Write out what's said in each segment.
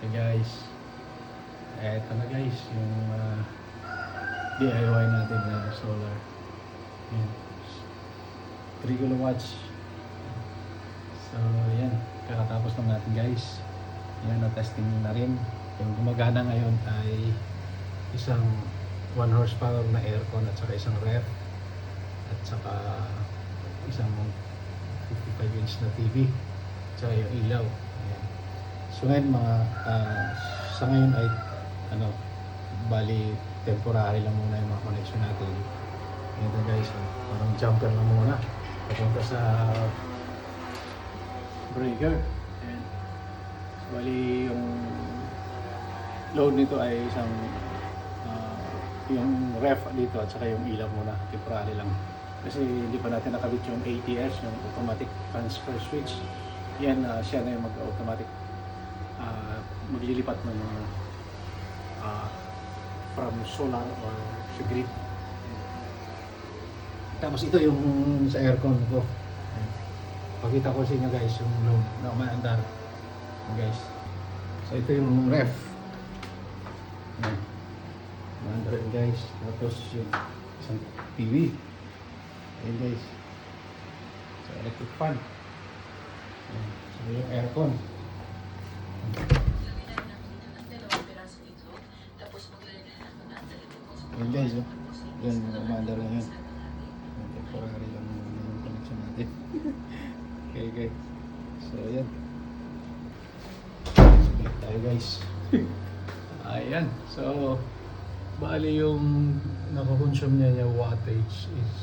Okay guys, eto na guys yung DIY natin na solar. Yan. 3 kilowatts. So yan, kakatapos lang natin guys. Yan, na-testing na rin. Yung gumagana ngayon ay isang 1 horsepower na aircon at saka isang ref at saka isang 55 inch na TV at saka yung ilaw. Ayan. So ngayon sa ngayon ay bali temporary lang muna yung mga connection natin. Ito guys, parang jumper lang muna papunta sa breaker. Ayan. So, bali yung load nito ay isang yung ref dito at saka yung ilaw muna, temporary lang. Kasi hindi pa natin nakabit yung ATS, yung automatic transfer switch. Yan, siya na yung mag-automatic maglilipat ng from solar or sa grid. Tapos ito yung sa aircon ko. Pakita ko sa inyo guys yung load na umaandar. Guys. So ito yung ref. Umaandar yun guys. Tapos yung isang TV. Ayan guys. So electric fan. So yung aircon. Ayan guys. Yan, umaandar na yun. Temporary lang yung connection natin. Okay guys. So ayan. Balik tayo guys. Ayan. So bali yung nakakonsume niya wattage is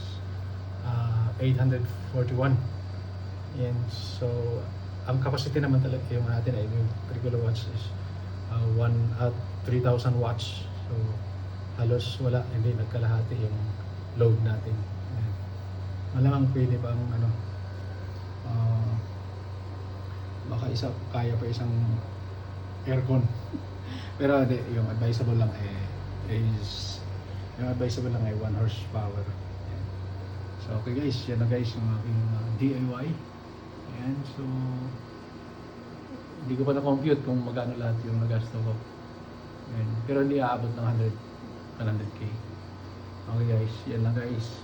841. Ayan. So ang capacity naman talaga yung natin ay yung 3 kilowatts is 3,000 watts. So halos wala, hindi nagkalahati yung load natin. Ayan. Malamang pwede pang baka kaya pa isang aircon. Pero yung advisable lang yung advisable lang ay 1 horsepower. Ayan. So okay guys, yan na guys yung aking DIY. Ayan, so hindi ko pa na-compute kung magkano lahat yung nagasto ko. Ayan. Pero hindi aabot ng 100K. Okay guys, yan lang guys.